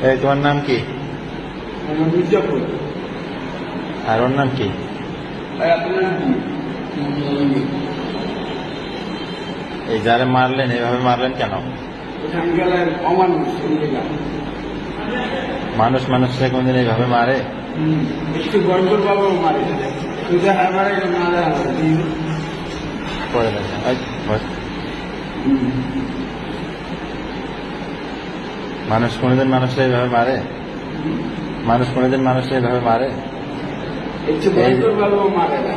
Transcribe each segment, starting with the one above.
এই তোমার নাম কি? মির্জাপুর। আর ওর নাম কি? আপনার নাম কি? এই যারা মারলেন এইভাবে মারলেন কেন? ওখানকার অমানুষ মানুষ মানুষকে কোনদিন এইভাবে মারে? একটু গড়গড় বাবাও মারে সোজা হামারে মারা করে দেখেন মানুষ কোনদিন মানুষকে এইভাবে মারে? মানুষ কোনদিন মানুষকে এইভাবে মারে? একটু গড়গড় বাবাও মারে না।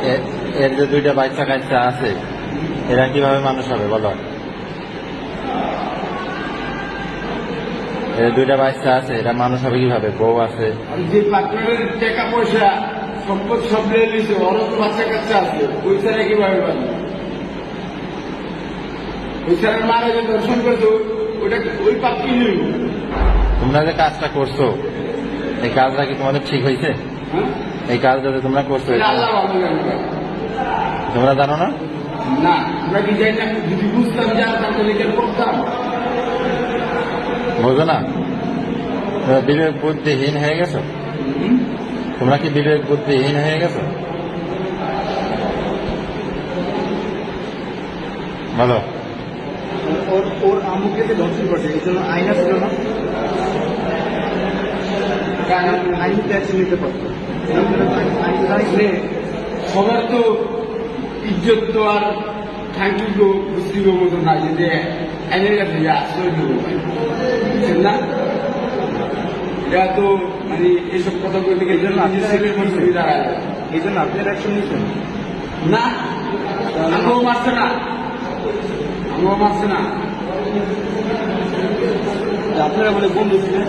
এর যে দুইটা বাচ্চা কাচ্চা আছে এরা কিভাবে মানুষ হবে বলো? এর দুইটা বাচ্চা আছে এরা মানুষ হবে কিভাবে? বউ আছে, আর যে পার্টনারের টাকা পয়সা সম্পদ সব নিয়ে নিছে ওরও তো বাচ্চা কাচ্চা আছে, ওই ছাড়া কিভাবে পারবে? ওই ছাড়া মারা যে দর্শন করতো ওটা ওই পাপ কি নিল? তোমরা যে কাজটা করছো এই কাজটা কি তোমাদের ঠিক হয়েছে? হ্যাঁ, এই কাজটা যে তোমরা করছো এটা আল্লাহ ভালো জানে। তোমরা জানো না? না আমরা কি যাই না, যদি বুঝতাম যে তাহলে কেন করতাম? বোঝো না? তোমরা বিবেক বুদ্ধিহীন হয়ে গেছো। তোমরা কি বিবেক বুদ্ধিহীন হয়ে গেছো? বলো। ওর আম্মুকে যে দর্শন করছে এই জন্য আইনা ছিল না, আইন ট্যাক্স নিতে পারতো। সবার তো ইজ্জত তো আর ঠাকুর বুঝতে মতো না যে আইনের কাছে আশ্রয় দেবো বুঝছেন না? এটা তো মানে এইসব কথা বলতে গেলে এই জন্য আপনার অ্যাকশন নিচ্ছেন না। আমিও মারছে না, আমিও মারছে না। আপনারা বলে বন্ধু ছিলেন।